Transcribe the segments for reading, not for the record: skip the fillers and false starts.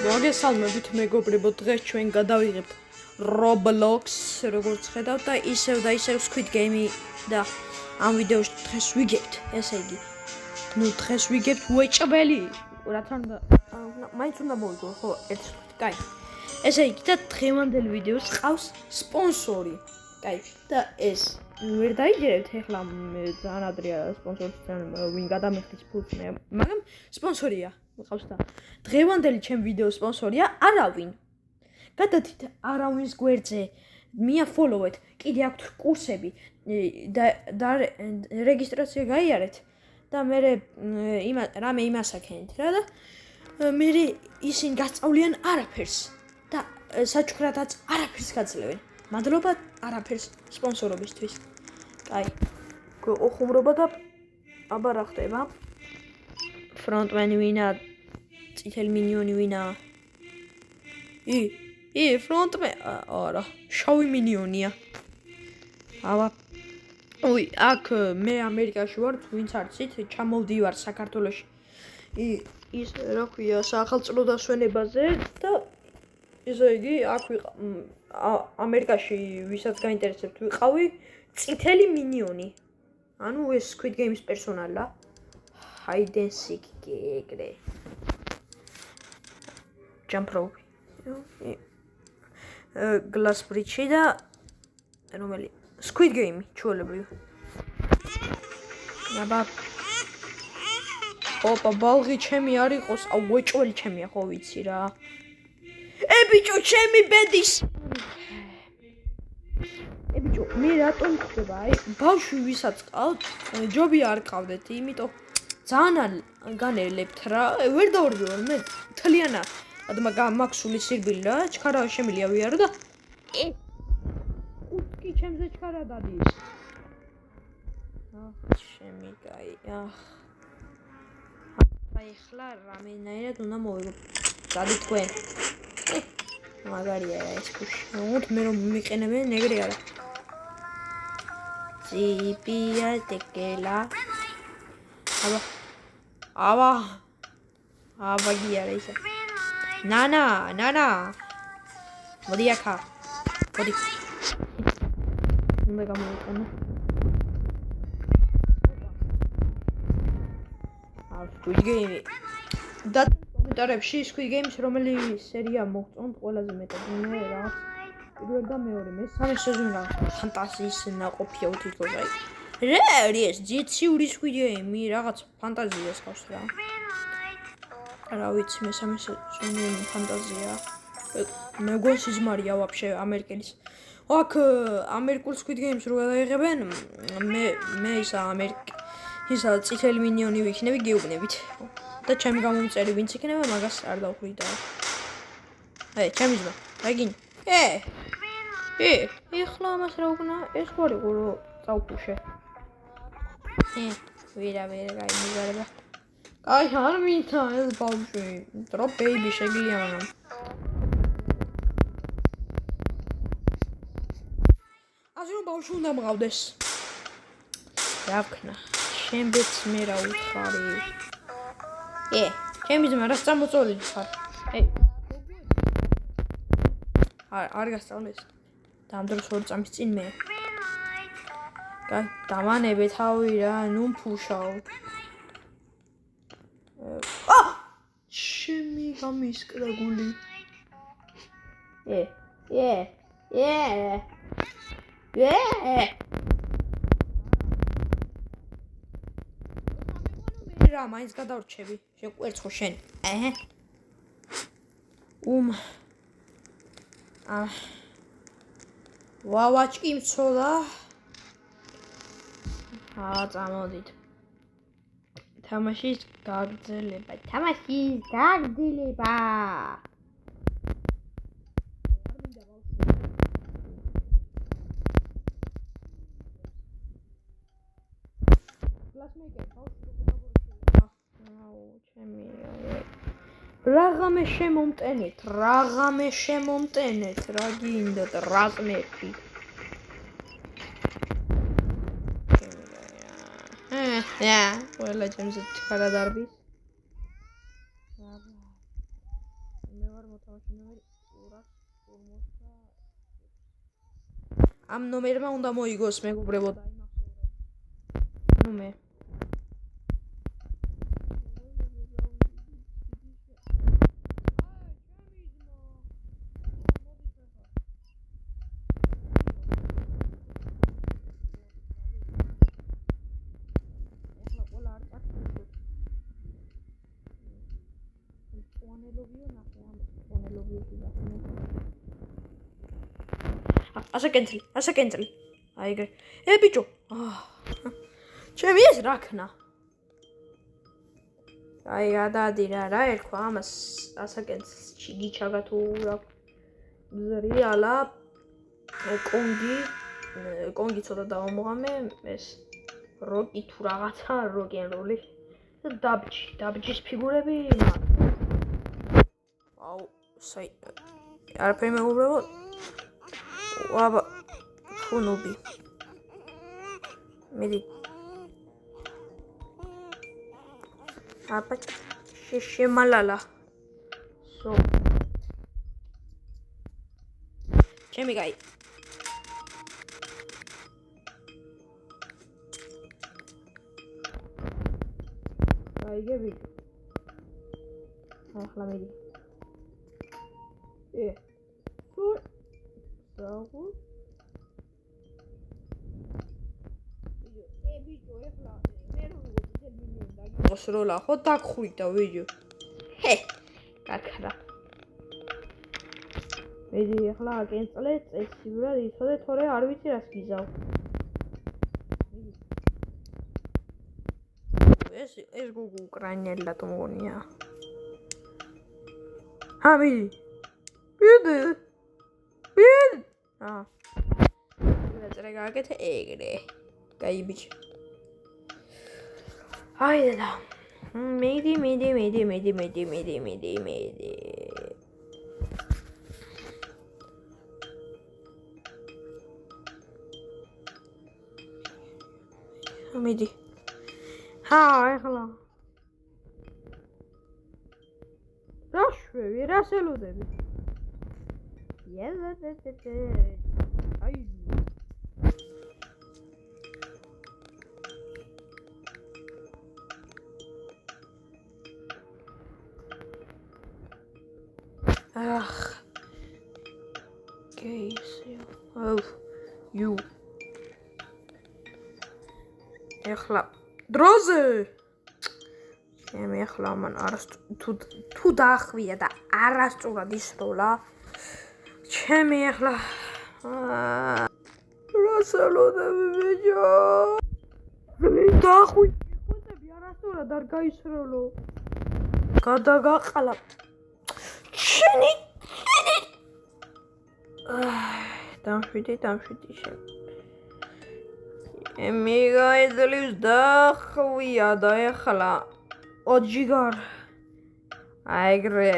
მოგესალმებით მეგობრებო, დღეს ჩვენ გადავიღებთ Roblox, როგორც ხედავთ და ისევ Squid Game და ამ ვიდეოში დღეს ვიგებთ, ესე იგი. დღეს ვიგებთ უეჭველი, რაც უნდა მაინც უნდა მოვიგო, ხო, ერთხელ. კაი. ესე იგი და დღევანდელ ვიდეოს ყავს სპონსორი. კაი. და ეს ვერ დაიჯერებთ ახლა ძალიან ადრეა სპონსორს ვინ გადამეხდის ფულს, მაგრამ სპონსორია. მყავს და დღევანდელი ჩემ ვიდეოს სპონსორია არავინ. გადადით არავის გვერდზე, მიაფოლოვეთ, კიდე აქვთ კურსები და რეგისტრაცია გაიარეთ და მე რამე იმასაკენით რა და მე ისინი გასწავლიან არაფერს და საჩუქრადაც არაფერს გაძლევენ. მადლობა არაფერს სპონსორობისთვის. კაი. გეყოხუმრობა და აბა რა ხდება? Frontmeni ვინა, წითელი მინიონი ვინა? Frontmeni, არა, შავი მინიონია. აბა. აქ მე ამერიკაში ვარ, ვინც არ ცით, ჩამოვდივარ საქართველოში. ის რა ქვია, სახელმწიფო დასვენებაზე და ესე იგი, აქ ამერიკაში ვისაც გაინტერესებთ ვიყავი წითელი მინიონი. ანუ ეს Squid Game-ის პერსონალა. Hide and seek გეგრე. Jump rope. Glass bridge და რომელი Squid Game ჩუოლებრივ. აბა. ოპა, ბალღი ჩემი არ იყოს, უეჭველი ჩემია, ხო ვიცი რა. ბიჭო, ჩემი ბედის. ბიჭო, მე რატომ ხდება? აი, ბავშვი ვისაც ყავთ, ჯობი არ ყავდეთ, იმიტომ ძალიან განერლებთ რა, ვერ დავარბევარ მე თლიანად, მაქვს სული სირბილი რა, ჩქარა შემილია ვიარო და კი ჩემზე ჩქარა დადის. ჩემი კაი, აი ხლა რამენაირად უნდა მოვიგო. დადი თქვენ. მაგარია ეს ფუში. მე რომ მიყენებენ ეგრე არა. ციპია ტეკელა. აბა გიარა ისა. ნანა. მოდი აქა. მოდი. უნდა გამოვიყენო. Squid Game. და კომენტარებში Squid Game-ს რომელი სერია მოგწონთ ყველაზე მეტად? მე რაღაც პირველ და მეორე, მესამე სეზონი რაღაც ფანტაზიის ნაყოფია უთითქოს აი. რა არის ეს ძიციური Squid Game, რაღაც ფანტაზიას ყავს რა. რა ვიცი, მესამე სეზონი ფანტაზია. მეგონს იზმარია ვაფშე ამერიკელის. აქ ამერიკულ Squid Game-ს რო გადაიღებენ, მე ისა წითელი მინიონი ვიქნები გეუბნებით. და ჩემი გამომწერი ვინც იქნება, მაგას არ დავხვი და. აი, ჩემი ძმა, რაგინ? ეხლა ამას რა უკნა? ეს ხო იყო რო წავფუშე. ვერა გაიმიგარება. აი, არ მინდა ეს ბავშვი. დროპ ბეიბი შეგიძლია მაგრამ. ასე რომ ბავშვი უნდა მყავდეს. რა ვქნა? შემბეც მე რა უთხარი. ჩემი ძმა რა წამოწოლილი ხარ? არ გასწავლეს. და ამ დროს 2 წამის წინ მე. კაი, დამანებე თავი რა, ნუ ფუშაო. ჩემი გამისკდა გული. რა, მაინც გადავრჩები. შეკვერცხო შენ. ვავაჭკი მცოდა. წამოდით. თამაშის გაგრძელება. Ragame შემომტენეთ, რა გინდათ, რაზმები. ყველა ჩემზე ჩქარა დარბის. მე ვარ მოთამაშე ნომერი 250. ამ ნომერმა უნდა მოიგოს მეგობრებო და იმახსოვრე. ნუ მე. Așa cancel. Ai gre. Bicho. ჩემი ეს რა ქნა? აი გადადირა რა ერქვა ამას ასაკენს ჩიგიჩაგა თუ რა ზრიალა კონგი ცოტა დავამოღამე ეს როკი თუ რაღაცა როკენროლი დაბჯის ფიგურები აუ საი არაფერი მეუბნებო აბა ფუნუბი მიდი აბა შეშემალალა სო ჩემი გაი გაიგები ახლა მიდი საუბო ბიჭო ახლა მე როგორ მინიმუმ დაგიღოს როლა ხო დაგხვიდა ვიდეო გაქრა მიდი ახლა აკენწლე წესიურად იცოდე თორე არ ვიცი რას გიზავ ეს გუგუ უკრაინელი და მოგონია მიდი ვეწერე გააკეთე ეგრე გაი ბიჭი აი და მიდი ახლა რა შვევი რა სელოდები აი you ეხლა დროზე ჩემი ახლა მან თუ დაახვია და არასწორად ისროლა ჩემი ახლა რასალოდები ბიჭო დაახვი ხუთები არასწორად არ გაისროლო გადაგაყალა ჩინი დამშვიდი შენ მიგაიძლის დაახვია და ეხლა ოჯიგარ აიგრე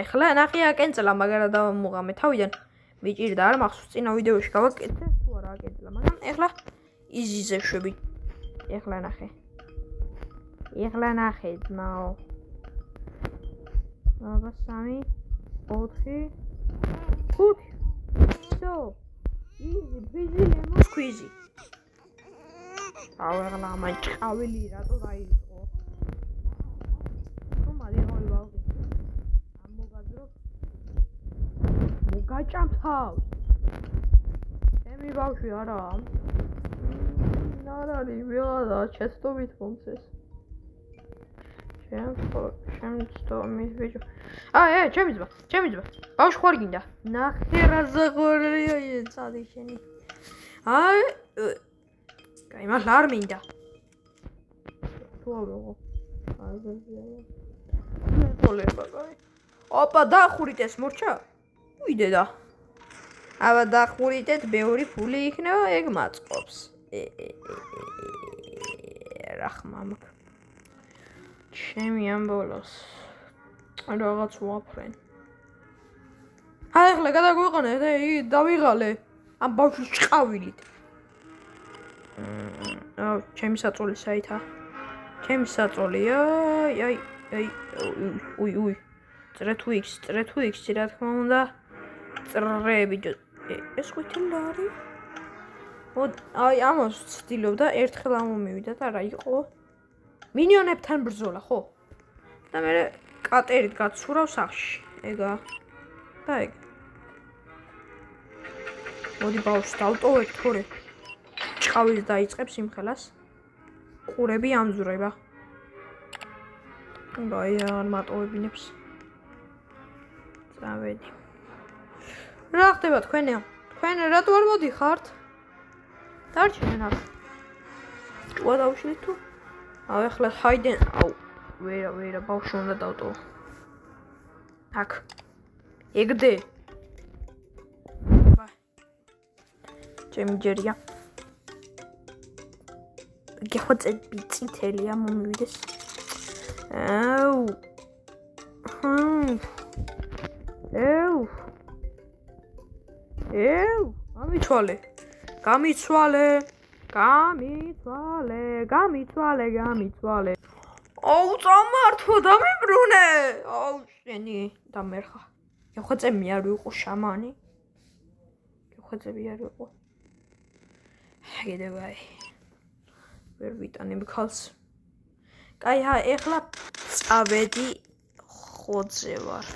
ეხლა ნახე აკენწლა მაგრამ დავამოღამე თავიდან მიჭირდა არ მახსოვს წინა ვიდეოში გავაკეთე თუ არა აკენწლა მაგრამ ეხლა იზიზე შვები ეხლა ნახე ძმაო აბა 3 4 5 სო იზი ბიზი ლემოსკვიზი აუერლა მაჭავილი რატო დაიწყო რომალი ვაღი ამოგაძრო მოგაჭამთავს ჩემი ბავშვი არა ნარალი ვიღადა ჩესტობით მომცეს შემწტომის ბიჭო ჩემი ძმა ბავშვი ხარ გინდა ნახე რა ზღორია წადი შენი კაი მართლა არ მინდა თუ აღო მეკოლება კაი ოპა დახურიტეს მორჩა უიდე და აბა დახურიტეთ ბევრი ფული იქნება ეგ მაწყობს რა ხმა მაქვს ჩემი ამ ბოლოს რაღაც ვაფრენ ახლა გადაგვიყანე და დავიღალე ამ ბავშვის ჭყავილით ჩემი საწოლი საითა ჩემი საწოლი უი წრე თუ X, რა თქმა უნდა. წრე ბიჭო. ეს ყვითელი რა არის? აი ამას ვცდილობდა, ერთხელ ამომივიდა და რა იყო? მინიონებთან ბრძოლა, ხო? და მე კატერით გაცურავ სახში. ეგა. და ეგ. მოდი ბავშვს დავტოვებ თორე. ჭყავის დაიწყებს იმხელას. ყურები ამზურება. აი არ მატოვებინებს. წავედი. რა ხდება თქვენია? თქვენ რატო არ მოდიხართ? დარჩენენ აქ. ჭუა დავშლით თუ? აუ ეხლა ჰაიდენ. აუ ვერა ბავშვი უნდა დავტოვო. აქ. ეგდე. ჩემი ჯერია. გეხოწები წითელია მომივიდეს. აუ. გამიცვალე. აუ წამართვა დამიბრუნე. აუ შენი დამერხა. გეხოწები არ ვიყო შამანი. გეხოწები არ ვიყო. კიდევ აი. ვერ ვიტანებ ქალს. კაი ეხლა წავედი ხოძე ვარ.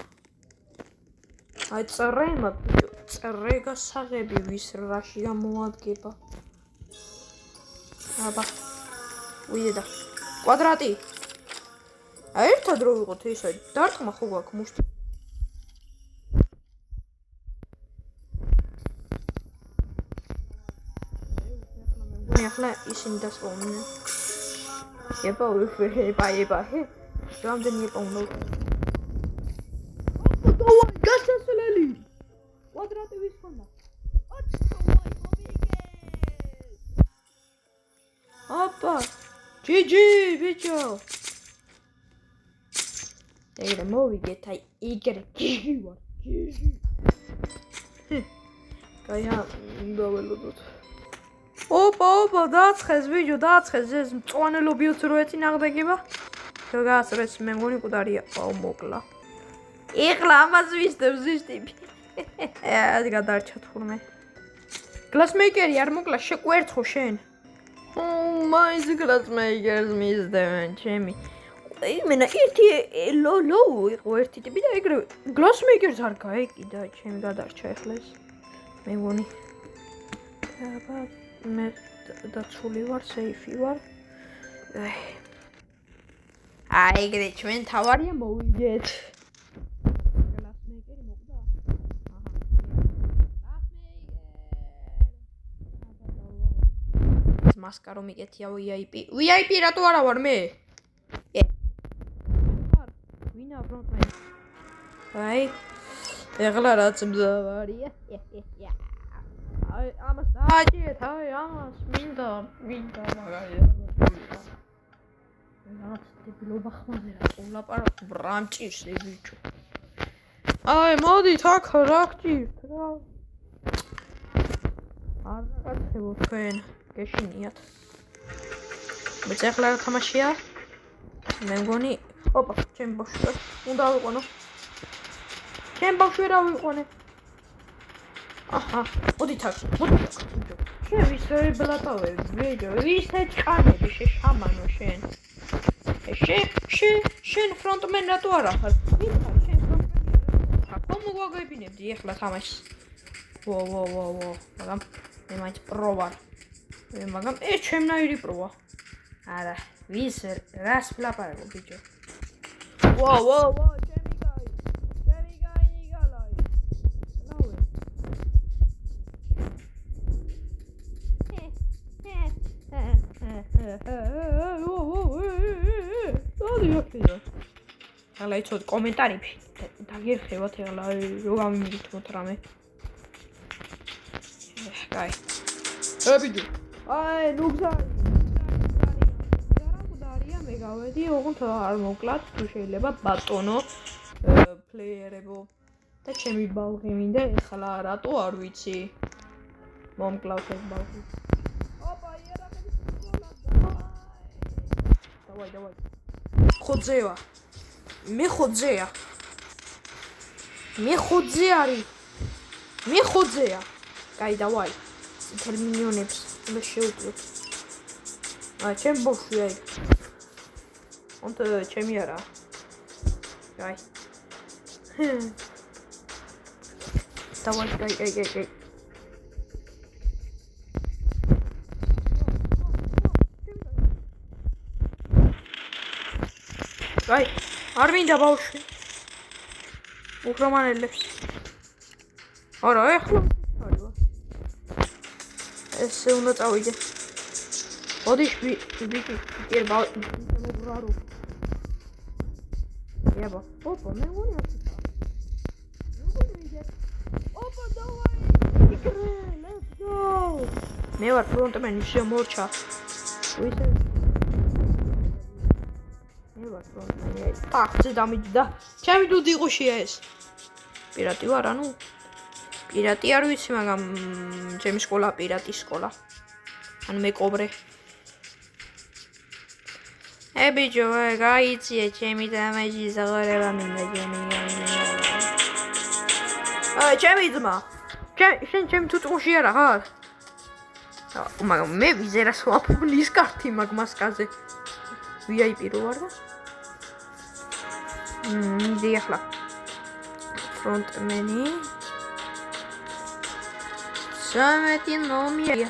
აი წრემა ბიჭო, წრე გასაღები ვის რაში გამოადგება. აბა. ვიდედა. კვადრატი. აი ერთად რო ვიყოთ ისე, დარტყმა ხო გვაქვს მუშტი. ეხლა ისინი დასწავლდნენ. ება. რამდენი ეპოვნო. დავაი, გასასვლელი. კვადრატი ვის ხონდა? აპა. ჯიჯი, ბიჭო. ეგრე მოვიგეთ, აი, ეგრე ჯიჯი ვარ, ჯიჯი. კაია, დაველოდოთ. ოპა, დააცხეს ბიჭო, დააცხეს ეს მწვანელობიოთ რო ეწინააღმდეგება. გასწრეს მე მგონი კუდარია, აუ მოკლა. ეხლა ამას ვისდებს ვისტიპი. აი გადარჩა თურმე. გლასმეიკერი არ მოკლა, შეკვერცხო შენ. მაინც გლასმეიკერს მისდევენ ჩემი. იმენა ერთი ლო იყო ერთი ტიპი და ეგრევე გლასმეიკერს არ გაეკიდა ჩემი გადარჩა ეხლა ეს. მე მგონი. აბა მე დაცული ვარ, სეიფი ვარ. აი ეგრე ჩვენ თავარია მოვიგეთ. გლასმეიკერი მოკვდა? აჰა. გლასმეიკერი. მასკარო მიკეთია VIP. VIP რატო არა ვარ მე? ვინა ფრონტმენი. აი ეხლა რაც მზავარია. აი ამას დააჭიეთ, აი ამას მინდა მაგარია. რაც დებილობა ხმაზე რა ყოლაპარაკ ბრამჭირს ე ბიჭო. აი მოდით აქ რა გჭირთ რა. არ გაგაცებო თქვენ გეშინიათ. მეც ახლა რა თამაშია? მე მგონი ოპა ჩემ ბავშვი უნდა ვიყონო. ჩემ ბავშვი რა ვიყონე? აჰა მოდით აქ ბიჭო. შენ ვისე ბლატავე ბიჭო, ვისე ჭკანები შეშამანო შენ. შენ ფრონტმენ რატო არ ახარ? მითხარ შენ ფრონტმენი. ხომ მოგვაგებინებდი ეხლა თამაშს. ვო. მაგრამ მე მაინც პრო ვარ. მაგრამ ეს ჩემნაირი პროა. არა, ვის რას ვლაპარაკო ბიჭო. ვო, ჩემი გაი ნიგალაი. ნაუე. Hala იცოდ კომენტარებში დაგერხევათ ეხლა რო გამიმიგეთ რამე. კაი. ბიჭო. აი ნუგზარი. არამუდარია მე გავედი, ოღონდ არ მოკლათ, თუ შეიძლება ბატონო პლეიერებო. და ჩემი ბალღი მინდა ეხლა რატო არ ვიცი. მომკლავთ ეს ბალღი. ოპა იერახები სკოლა. დავაი. ხოძეა. მე ხოძეა. მეხოძე არის. მეხოძეა. კაი, დავაი. წითელ მინიონებს მე შევუკლებ. ჩემ ბოშვი აი. онто ჩემი არა. კაი. დავაი, კაი. კაი, არ მინდა ბავშვი. უხრომანელებს. არა, ეხლა. ესე უნდა წავიდე. ოდი ბიჭი, კერბა. აბა, ოპა, მე ვარ ასე. ოპა, დავაი. let's go. მე ვარ ფრონტმენი, შემორჩა. ვისე მე ვარ ფრონტმენი. ტახტზე დამიჯდა. ჩემი დუდი ყუშია ეს. პირატი ვარ, ანუ პირატი არ ვიცი, მაგრამ ჩემი სკოლა პირატის სკოლა. ანუ მე კობრე. ბიჭო, გაიციე ჩემი დამაჟი ზაღარება მინდა ჩემი. ჩემი ძმა. შენ ჩემი თუთყუში არა ხარ? მაგრამ მე ვიზერას ვაფულის კარტი მაგ მასკაზე. VIP რო ვარ და? დიახლა. ფრონტმენი. სამეთი ნომერი.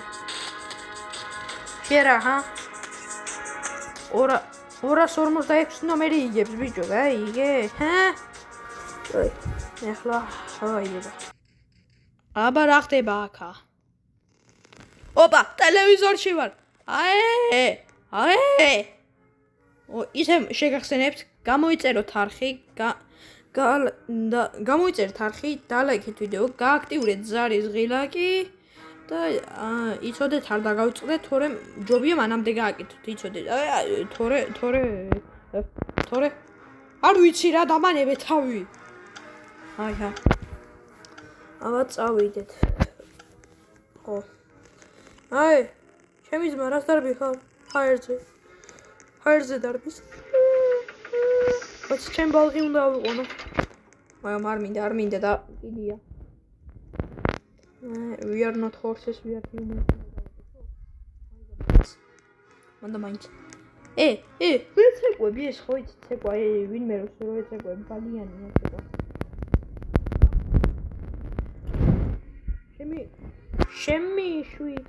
შერა, ჰა? 246 ნომერი იგებს ბიჭო, გაიგე? ჰა? ოი, ეხლა ავაიდება. აბა რა ხდება აქა? ოპა, ტელევიზორში ვარ. აე. ისე შეგახსენებთ, გამოიწეროთ არხი, გამოიწერთ არხი, დალაიქეთ ვიდეო, გააქტიურეთ ზარის ღილაკი და იცოდეთ არ დაგავიწყდეთ, თორემ ჯობია მანამდე გააკეთოთ, იცოდეთ. თორე არ ვიცი რა დამანებე თავი. აიჰა. აბა წავიდეთ. ხო. აი, ჩემი ძმა რას დარბი ხარ? ჰაერზე დარბის. ოც ჩემ ბალღი უნდა ავიყვანო. მაგრამ არ მინდა და კიდია. We are not horses, we are humans. მანდა მაინც. მე ცეკვები ეს ხო იცი ცეკვა, ვინმე რო ეცეკვები ბალიანია ცეკვა. შემი შვით.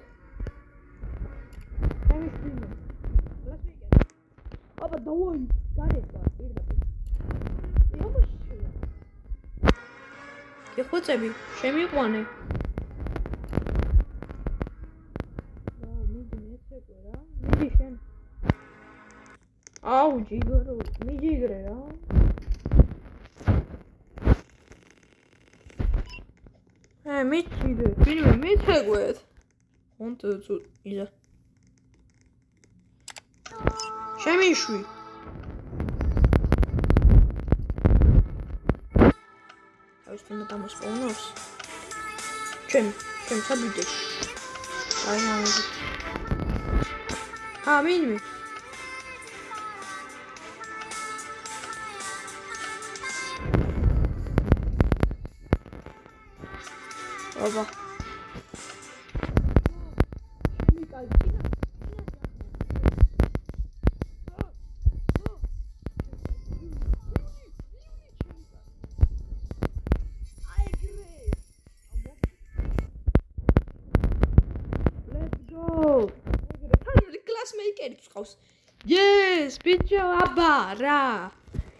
აბა დავაი, გარეთ ვარ, პირდაპირ. გეხოცები, შემიყვანე. მიდი შენ. აუ, ჯიგრო, მიჯიგრე რა. მიჯიგრე, ვინმე მიცეკვეთ. онто იზა. შემიშვი. ეს თუნდა დამოსპოვნოს. ჩემ საბუდეში. აი ამაზე. მინიმი. აბა. classmates ყავს. Yes, ბიჭო, აბა რა.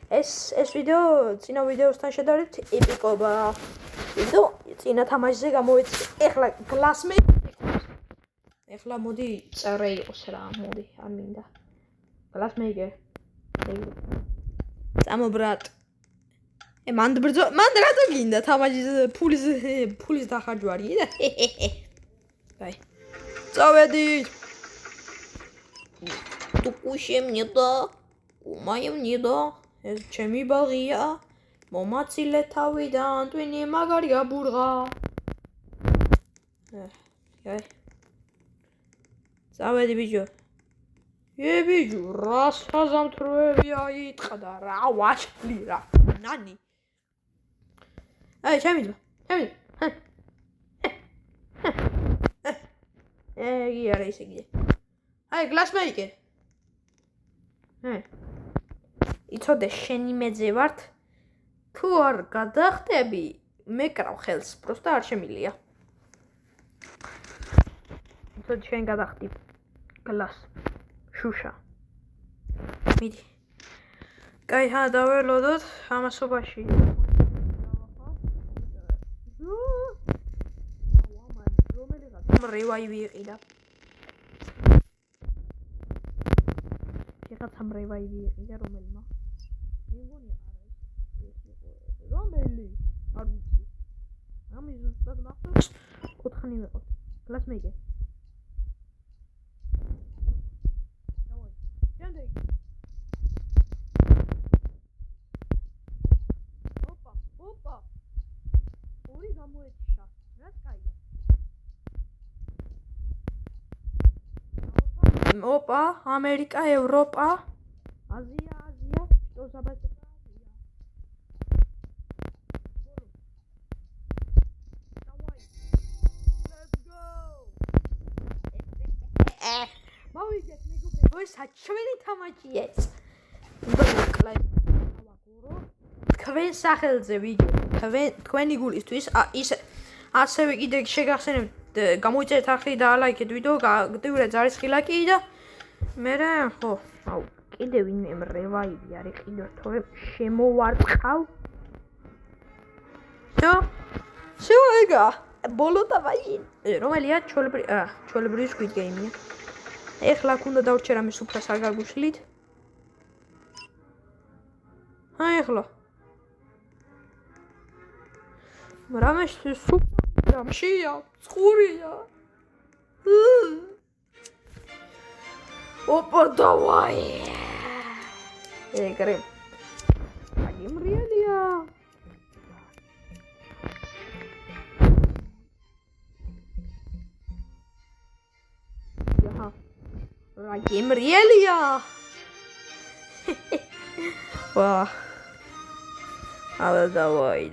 ეს ვიდეო წინა ვიდეოსთან შედარებით ეპიკობა. ვიდეო წინა თამაშზე გამოიწვია. ეხლა classmate. ეხლა მოდი წერე იყოს რა, მოდი, არ მინდა. classmate. წამო ბრატ. მანდ რატო გინდა თამაშის ფულის დახარჯვარი და? აი. წავედით. Tu кушай мне да, умай мне да, ეს ჩემი ბაღია, მომაცილე თავიდან, twini მაგარია ბურღა. აი. წავედი ბიჭო. ბიჭო, რა საზამთროები აიტყდა რა ვაშლი რა. ნანი. აი, შემიძლა. იგი არა ისე იგი. აი, გლასმეიკე. იცოდე შენი მეძე ვართ. თუ არ გადახტები, მეკრავ ხელს, პროსტა არ შემილია. იცოდე შენ გადახტი. გლას. შუშა. მიდი. კაი, დაველოდოთ ამასობაში. რევაივი იყიდა. შეხაცამ რევაივი იყიდა რომელმა? მე მგონი არა ეს იყო. რომელი? არ ვიცი. ამის ზუსტად მახსოვს 4 ვიყოთ. გლასმეიკე. დავაი. შემდეგ. ოპა. ორი გამოეთიშა. რაც კაია. ოპა, ამერიკა, ევროპა, აზია, что забастика Азия. Давай. Let's go. მოვიგეთ მეგობრებო, საჩვენი თამაშია ეს. თქვენ სახელზე ვიგებ. თქვენი გულისთვის ის ასევე კიდე შეგახსენებთ გამოიწერეთ ახალი და ლაიქეთ ვიდეო, გაგდიურეთ ზარისხი ლაიკი და მერე ხო, აუ, კიდე ვინმე რევაივი არის კიდე თორემ შემოვარწყავ. всё, ეგა, ბოლო დავაი. რომელია ჩოლებრივი Squid Game-ია. ეხლა ქუნდა დავრჩე რამე სუფრას არ გაგუშლით. ეხლა. რამე სუფრა მშია, წყურია. Опа, давай! Игры. Пойдем реалия. Пойдем реалия. Вау. А давай.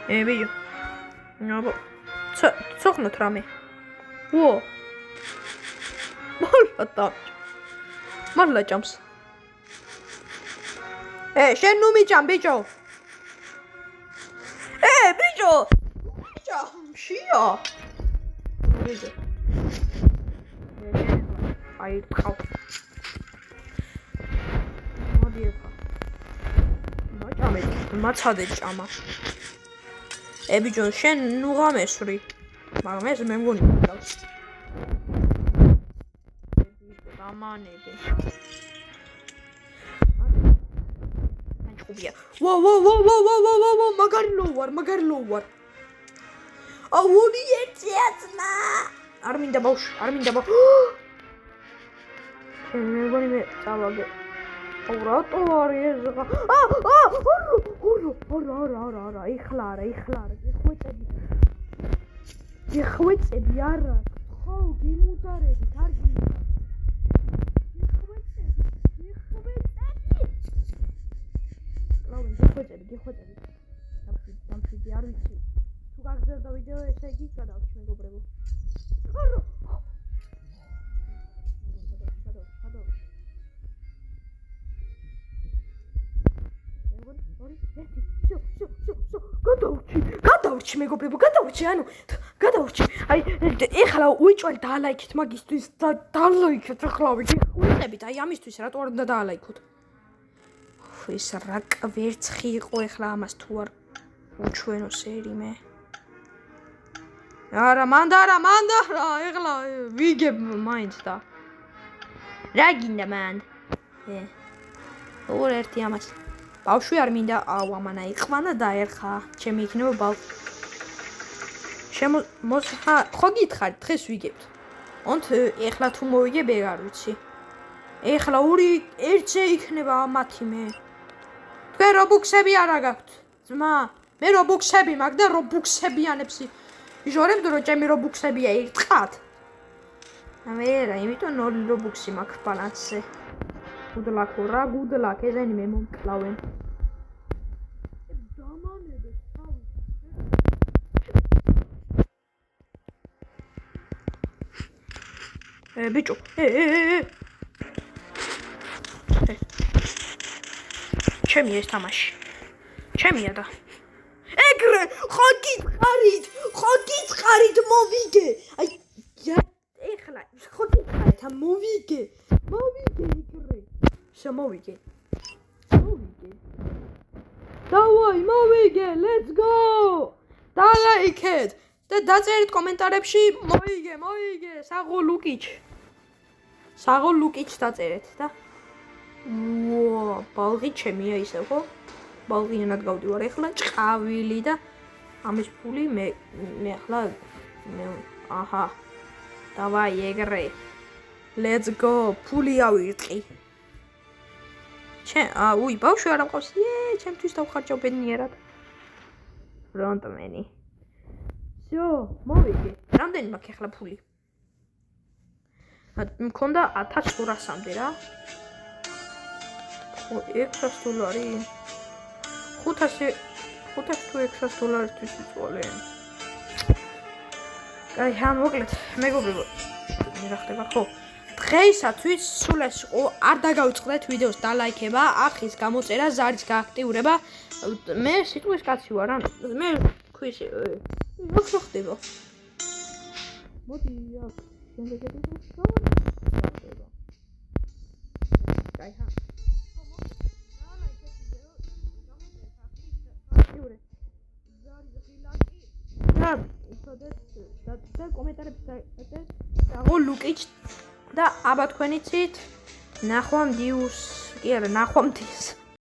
Видео. Ну, цохнут раме. Во. Мало jumps. შენ ნუ მიჭამ ბიჭო. ბიჭო. მშია. ბიჭო. აი, ხავ. მოდი ახლა. მოჭამე, მაცადე ჭამა. ბიჭო, შენ ნუ გამესვრი. მაგრამ ეს მე მგონი გავს. ამანები. ანჩუბია. ვო, მაგარი ლოვარ. აუდი ეცეაცნა. არ მინდა ბავშვ. მე მგონი მე წავაგე. რატო არის ეს? არა, ეხლა არა. გიხვეწები არა. ხო, გიმუდარებით, არ გიმუდარებით. გიხვეწები. დამშვიდი არ ვიცი. თუ გაგზავნა ვიდეო ესე იგი გადავჭი მეგობრებო. გადავჭი მეგობრებო, ანუ გადავჭი. აი, ეხლა უიჭვალ დაალაიქეთ მაგისთვის და დაალაიქეთ ახლა ვიგხვეწებით. აი ამისთვის რატო არ უნდა დაალაიქოთ? ეს რა კვერცხი იყო ეხლა ამას თუ არ უჩვენო სერიმე. არა, მანდა ეხლა ვიგებ მაინც და რა გინდა მან? ორ ერთი ამას. ბავშვი არ მინდა, აუ ამანა იყვანა და ერხა, ჩემი იქნება ბავშვი. ხო გითხარით, დღეს ვიგებთ. ონთ ეხლა თუ მოვიგებ ეგ არ ვიცი. ეხლა ორი ერთზე იქნება მათი მე. თქვენ რობუქსები არა გაქვთ, ძმა? მე რობუქსები მაქვს და რობუქსებიანებს ჟორებთ, რომ ჩემი რობუქსებია ერთხათ. ამერა, იმიტომ 0 რობუქსი მაქვს ბალანსზე. გუდლაკ, ესენი მე მომკლავენ. ბიჭო ჩემი ეს თამაში ჩემია და ეგრე ხო გიწყარით მოვიგე აი ეხლა ხო გიწყარით მოვიგე ეგრე შემოვიგე დავაი მოვიგე let's go დალაიქეთ და დაწერით კომენტარებში მოიგე საღო ლუკიჩ დაწერეთ და ბალღი ჩემია ისე ხო ბალღიანად გავდივარ ეხლა ჭყავილი და ამის ფული მე ახლა აჰა დავაი ეგრე let's go ფული ავირტყი უი ბავშვი არ ამყავს ჩემთვის დავხარჯავ ბედნიერად ფრონტმენი всё მოვიგე რამდენი მაქვს ახლა ფული მქონდა 1800-მდე რა $600 500 თუ $600-თვის ვიწვალე კაი მოკლედ მეგობრებო რა ხდება ხო დღეისათვის სულ ეს იყო არ დაგავიწყდეთ ვიდეოს დალაიქება ახის გამოწერა ზარის გააქტიურება მე სიტყვის კაცი ვარ ან მე ქვის რა ხდება მოდი აქ შემდეგები ხდება კაი და კომენტარებში დაწერეთ საღო ლუკიჩ და აბა თქვენიცით ნახვამდის